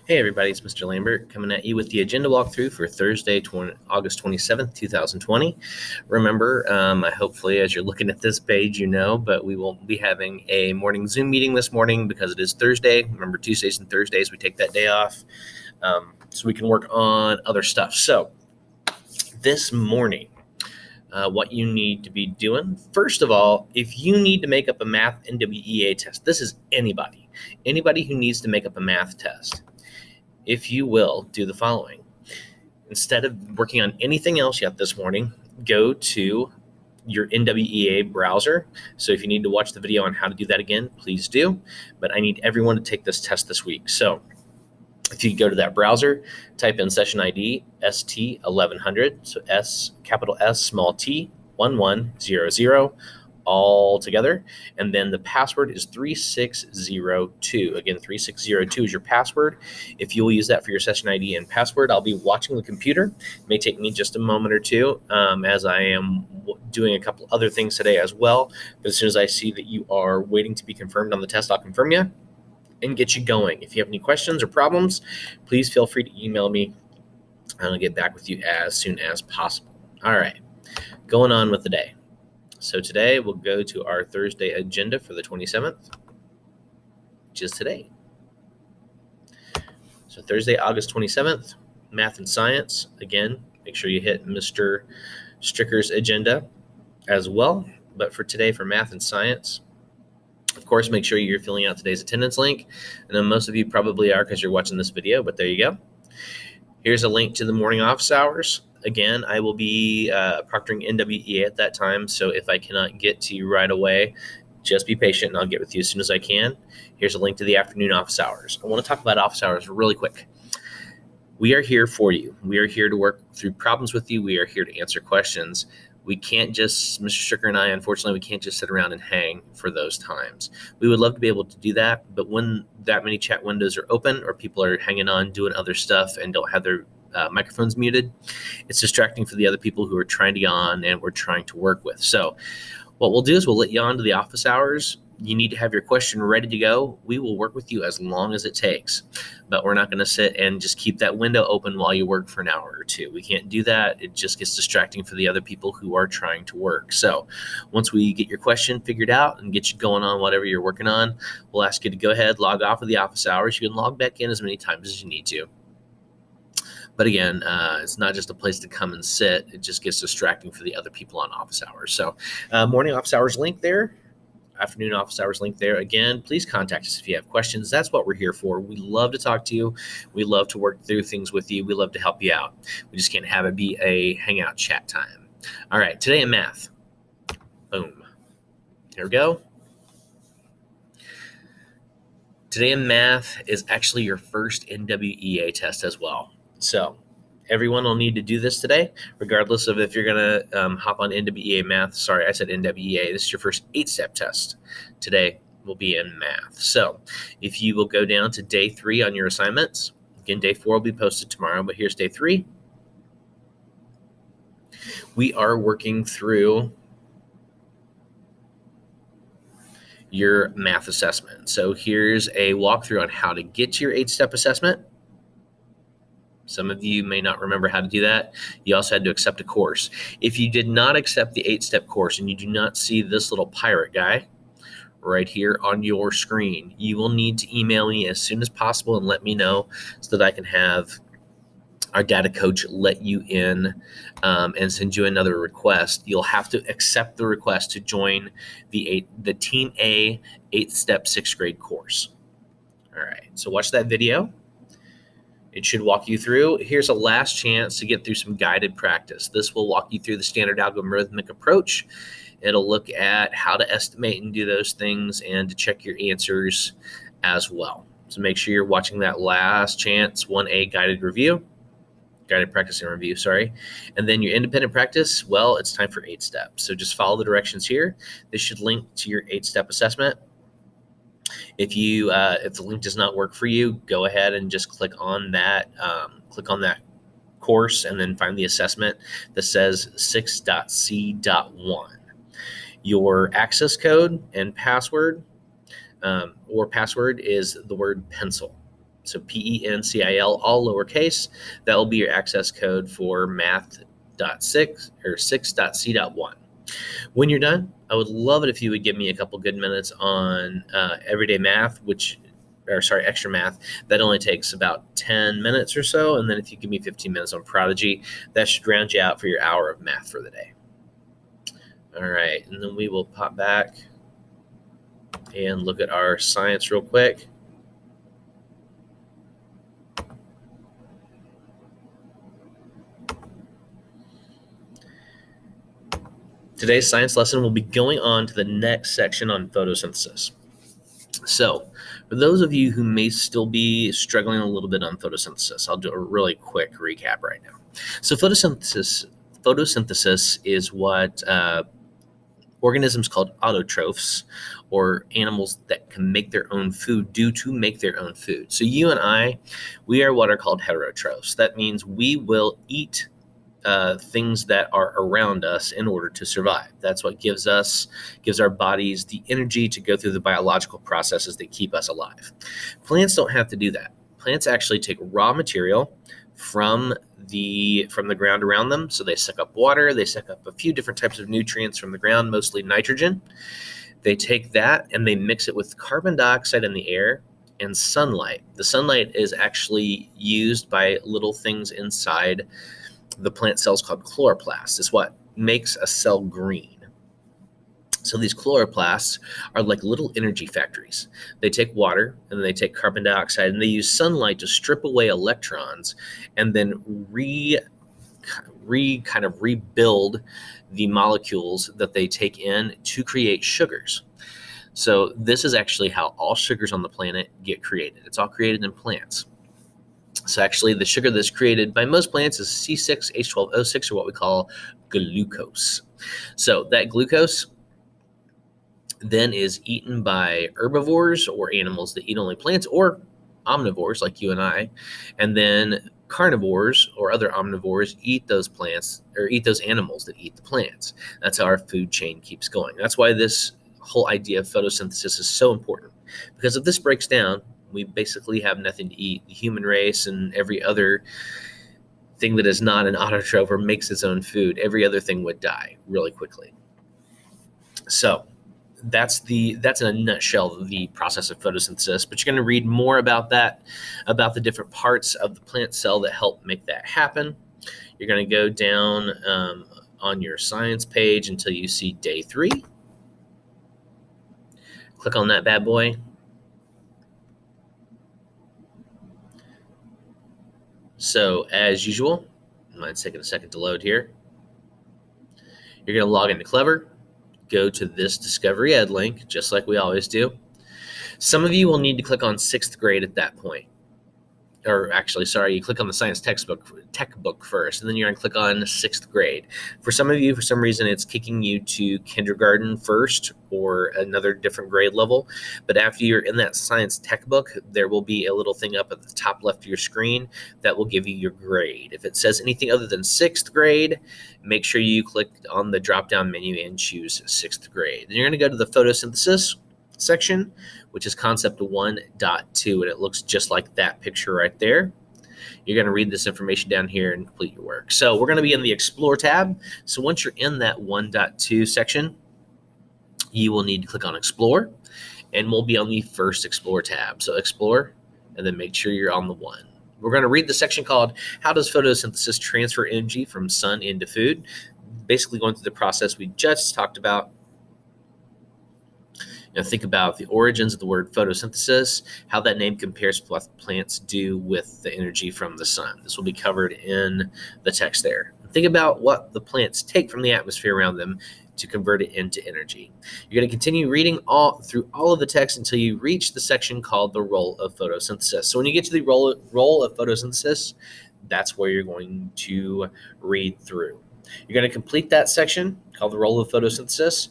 Hey everybody, it's Mr. Lambert coming at you with the agenda walkthrough for Thursday, August 27th, 2020. Remember, hopefully as you're looking at this page, but we will be having a morning Zoom meeting this morning because it is Thursday. Remember, Tuesdays and Thursdays, we take that day off so we can work on other stuff. So this morning, what you need to be doing. First of all, if you need to make up a math NWEA test, this is anybody who needs to make up a math test. If you will, do the following. Instead of working on anything else yet this morning, go to your NWEA browser. So if you need to watch the video on how to do that again, please do. But I need everyone to take this test this week. So if you go to that browser, type in session ID ST1100, so capital S, small t, 1100, all together, and then the password is 3602. Again, 3602 is your password. If you will use that for your session ID and password, I'll be watching the computer. It may take me just a moment or two as I am doing a couple other things today as well. But as soon as I see that you are waiting to be confirmed on the test, I'll confirm you and get you going. If you have any questions or problems, please feel free to email me, and I'll get back with you as soon as possible. All right, going on with the day. So today we'll go to our Thursday agenda for the 27th, which is today. So Thursday, August 27th, math and science. Again, make sure you hit Mr. Stricker's agenda as well. But for today, for math and science, of course, make sure you're filling out today's attendance link. I know most of you probably are because you're watching this video, but there you go. Here's a link to the morning office hours. Again, I will be proctoring NWEA at that time, so if I cannot get to you right away, just be patient and I'll get with you as soon as I can. Here's a link to the afternoon office hours. I want to talk about office hours really quick. We are here for you. We are here to work through problems with you. We are here to answer questions. We can't just, Mr. Stricker and I, unfortunately, we can't just sit around and hang for those times. We would love to be able to do that, but when that many chat windows are open or people are hanging on doing other stuff and don't have their microphones muted, it's distracting for the other people who are trying to get on and we're trying to work with. So what we'll do is we'll let you on to the office hours. You need to have your question ready to go. We will work with you as long as it takes, but we're not going to sit and just keep that window open while you work for an hour or two. We can't do that. It just gets distracting for the other people who are trying to work. So once we get your question figured out and get you going on whatever you're working on, we'll ask you to go ahead, log off of the office hours. You can log back in as many times as you need to. But again, it's not just a place to come and sit. It just gets distracting for the other people on office hours. So morning office hours link there. Afternoon office hours link there. Again, please contact us if you have questions. That's what we're here for. We love to talk to you. We love to work through things with you. We love to help you out. We just can't have it be a hangout chat time. All right, today in math. Boom. Here we go. Today in math is actually your first NWEA test as well. So everyone will need to do this today, regardless of if you're going to hop on NWEA math. Sorry, I said NWEA. This is your first 8-step test. Today will be in math. So if you will go down to day 3 on your assignments, again, day 4 will be posted tomorrow, but here's day 3. We are working through your math assessment. So here's a walkthrough on how to get to your 8-step assessment. Some of you may not remember how to do that. You also had to accept a course. If you did not accept the 8-step course and you do not see this little pirate guy right here on your screen, you will need to email me as soon as possible and let me know so that I can have our data coach let you in and send you another request. You'll have to accept the request to join the Team A 8-step 6th grade course. All right, so watch that video. It should walk you through. Here's a last chance to get through some guided practice. This will walk you through the standard algorithmic approach. It'll look at how to estimate and do those things and to check your answers as well. So make sure you're watching that last chance 1A guided practice and review, And then your independent practice, well, it's time for 8 steps. So just follow the directions here. This should link to your 8-step assessment. If the link does not work for you, go ahead and just click on that course and then find the assessment that says 6.C.1. Your access code and password is the word pencil. So PENCIL, all lowercase. That will be your access code for math.6 or 6.c.1. When you're done, I would love it if you would give me a couple good minutes on everyday math, extra math. That only takes about 10 minutes or so. And then if you give me 15 minutes on Prodigy, that should round you out for your hour of math for the day. All right, and then we will pop back and look at our science real quick. Today's science lesson will be going on to the next section on photosynthesis. So, for those of you who may still be struggling a little bit on photosynthesis, I'll do a really quick recap right now. So, photosynthesis is what organisms called autotrophs, or animals that can make their own food, do to make their own food. So, you and I, we are what are called heterotrophs. That means we will eat things that are around us in order to survive. That's what gives our bodies the energy to go through the biological processes that keep us alive. Plants don't have to do that. Plants actually take raw material from the ground around them. So they suck up water, they suck up a few different types of nutrients from the ground, mostly nitrogen. They take that and they mix it with carbon dioxide in the air and sunlight. The sunlight is actually used by little things inside the plant cells called chloroplasts. Is what makes a cell green. So these chloroplasts are like little energy factories. They take water and they take carbon dioxide and they use sunlight to strip away electrons and then kind of rebuild the molecules that they take in to create sugars. So this is actually how all sugars on the planet get created. It's all created in plants. So actually, the sugar that's created by most plants is C6H12O6, or what we call glucose. So that glucose then is eaten by herbivores, or animals that eat only plants, or omnivores like you and I. And then carnivores, or other omnivores, eat those plants, or eat those animals that eat the plants. That's how our food chain keeps going. That's why this whole idea of photosynthesis is so important. Because if this breaks down, we basically have nothing to eat. The human race and every other thing that is not an autotroph or makes its own food, every other thing would die really quickly. So that's in a nutshell the process of photosynthesis. But you're going to read more about that, about the different parts of the plant cell that help make that happen. You're going to go down on your science page until you see day 3. Click on that bad boy. So as usual, mine's taking a second to load here. You're going to log into Clever, go to this Discovery Ed link, just like we always do. Some of you will need to click on 6th grade at that point. Or actually, sorry, you click on the science tech book first, and then you're going to click on 6th grade. For some of you, for some reason, it's kicking you to kindergarten first or another different grade level. But after you're in that science tech book, there will be a little thing up at the top left of your screen that will give you your grade. If it says anything other than 6th grade, make sure you click on the drop-down menu and choose 6th grade. Then you're going to go to the photosynthesis section, which is concept 1.2, and it looks just like that picture right there. You're going to read this information down here and complete your work. So we're going to be in the Explore tab. So once you're in that 1.2 section, you will need to click on Explore, and we'll be on the first Explore tab. So Explore, and then make sure you're on the 1. We're going to read the section called How Does Photosynthesis Transfer Energy from Sun into Food? Basically going through the process we just talked about. Think about the origins of the word photosynthesis, how that name compares to what plants do with the energy from the sun. This will be covered in the text there. Think about what the plants take from the atmosphere around them to convert it into energy. You're going to continue reading through all of the text until you reach the section called the role of photosynthesis. So when you get to the role of photosynthesis, that's where you're going to read through. You're going to complete that section called the role of photosynthesis.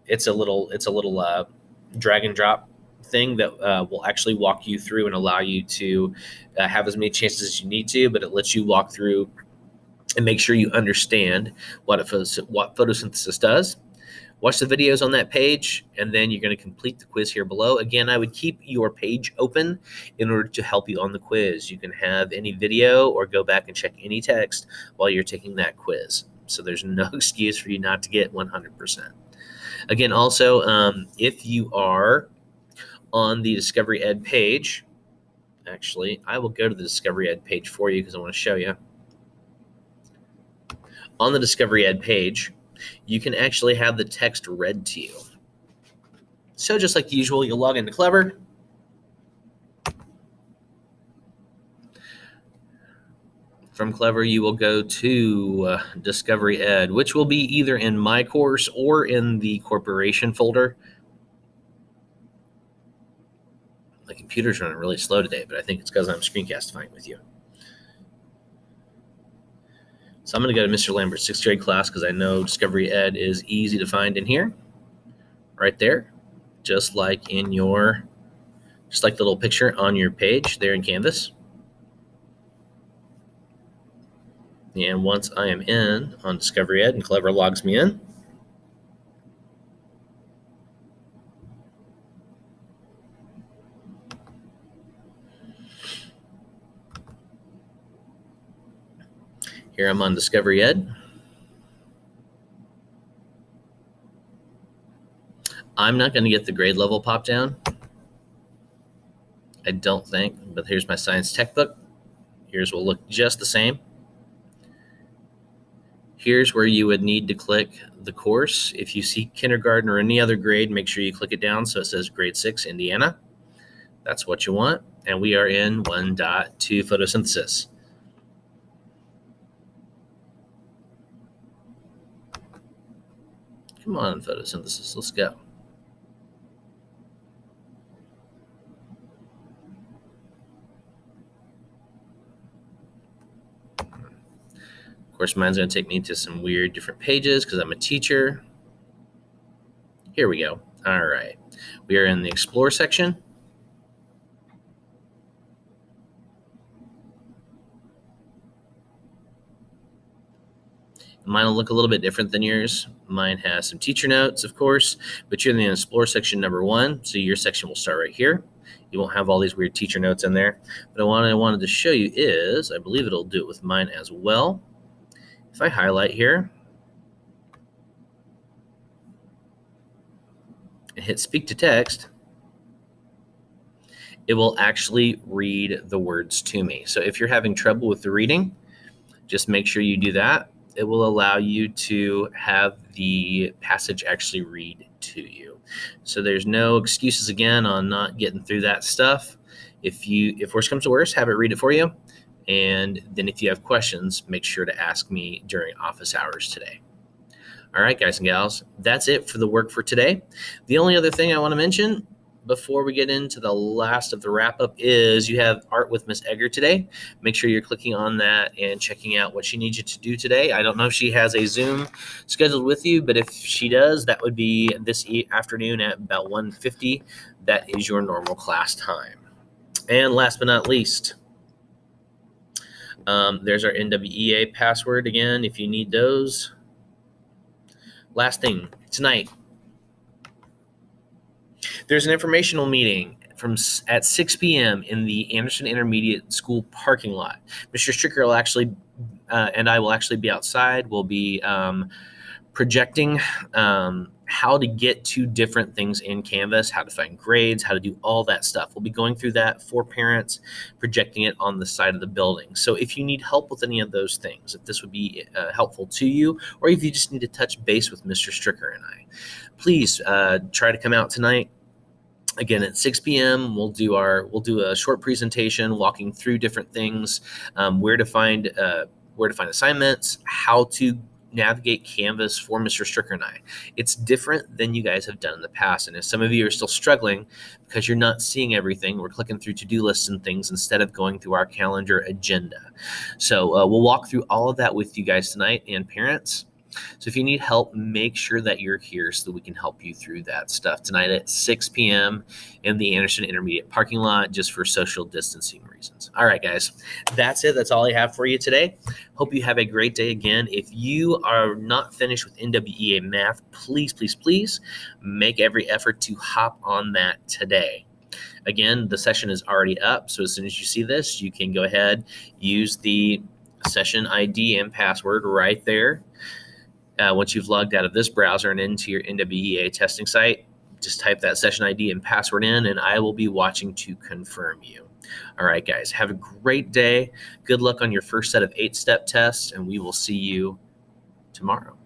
It's a little drag and drop thing that will actually walk you through and allow you to have as many chances as you need to, but it lets you walk through and make sure you understand what photosynthesis does, Watch the videos on that page, and then you're going to complete the quiz here below. Again, I would keep your page open in order to help you on the quiz. You can have any video or go back and check any text while you're taking that quiz. So there's no excuse for you not to get 100%. Again, also, if you are on the Discovery Ed page, actually, I will go to the Discovery Ed page for you because I want to show you. On the Discovery Ed page, you can actually have the text read to you. So just like usual, you'll log into Clever. From Clever, you will go to Discovery Ed, which will be either in My Course or in the Corporation folder. My computer's running really slow today, but I think it's because I'm screencastifying with you. So I'm going to go to Mr. Lambert's 6th grade class because I know Discovery Ed is easy to find in here. Right there. Just like the little picture on your page there in Canvas. And once I am in on Discovery Ed and Clever logs me in, here I'm on Discovery Ed. I'm not going to get the grade level pop down. I don't think, but here's my science textbook. Here's will look just the same. Here's where you would need to click the course. If you see kindergarten or any other grade, make sure you click it down so it says grade 6 Indiana. That's what you want. And we are in 1.2 photosynthesis. Come on, photosynthesis, let's go. Of course, mine's going to take me to some weird different pages because I'm a teacher. Here we go. All right. We are in the Explore section. Mine will look a little bit different than yours. Mine has some teacher notes, of course, but you're in the Explore section number 1, so your section will start right here. You won't have all these weird teacher notes in there. But what I wanted to show you is, I believe it'll do it with mine as well. If I highlight here and hit speak to text, it will actually read the words to me. So if you're having trouble with the reading, just make sure you do that. It will allow you to have the passage actually read to you. So there's no excuses again on not getting through that stuff. If worse comes to worse, have it read it for you. And then if you have questions, make sure to ask me during office hours today. All right, guys and gals, that's it for the work for today. The only other thing I want to mention before we get into the last of the wrap-up is you have art with Miss Egger today. Make sure you're clicking on that and checking out what she needs you to do today. I don't know if she has a Zoom scheduled with you, but if she does, that would be this afternoon at about 1:50. That is your normal class time. And last but not least, there's our NWEA password again if you need those. Last thing, tonight, there's an informational meeting at 6 p.m. in the Anderson Intermediate School parking lot. Mr. Stricker will actually, and I will actually be outside. We'll be projecting how to get to different things in Canvas, how to find grades, how to do all that stuff. We'll be going through that for parents, projecting it on the side of the building. So if you need help with any of those things, if this would be helpful to you, or if you just need to touch base with Mr. Stricker and I, please try to come out tonight. Again, at 6 p.m., we'll do a short presentation walking through different things, where to find assignments, how to navigate Canvas for Mr. Stricker and I. It's different than you guys have done in the past. And if some of you are still struggling because you're not seeing everything, we're clicking through to-do lists and things instead of going through our calendar agenda. So we'll walk through all of that with you guys tonight and parents. So if you need help, make sure that you're here so that we can help you through that stuff tonight at 6 p.m. in the Anderson Intermediate parking lot, just for social distancing reasons. All right, guys, that's it. That's all I have for you today. Hope you have a great day. Again, if you are not finished with NWEA math, please, please, please make every effort to hop on that today. Again, the session is already up, so as soon as you see this, you can go ahead, use the session ID and password right there. Once you've logged out of this browser and into your NWEA testing site, just type that session ID and password in, and I will be watching to confirm you. All right, guys, have a great day. Good luck on your first set of 8-step tests, and we will see you tomorrow.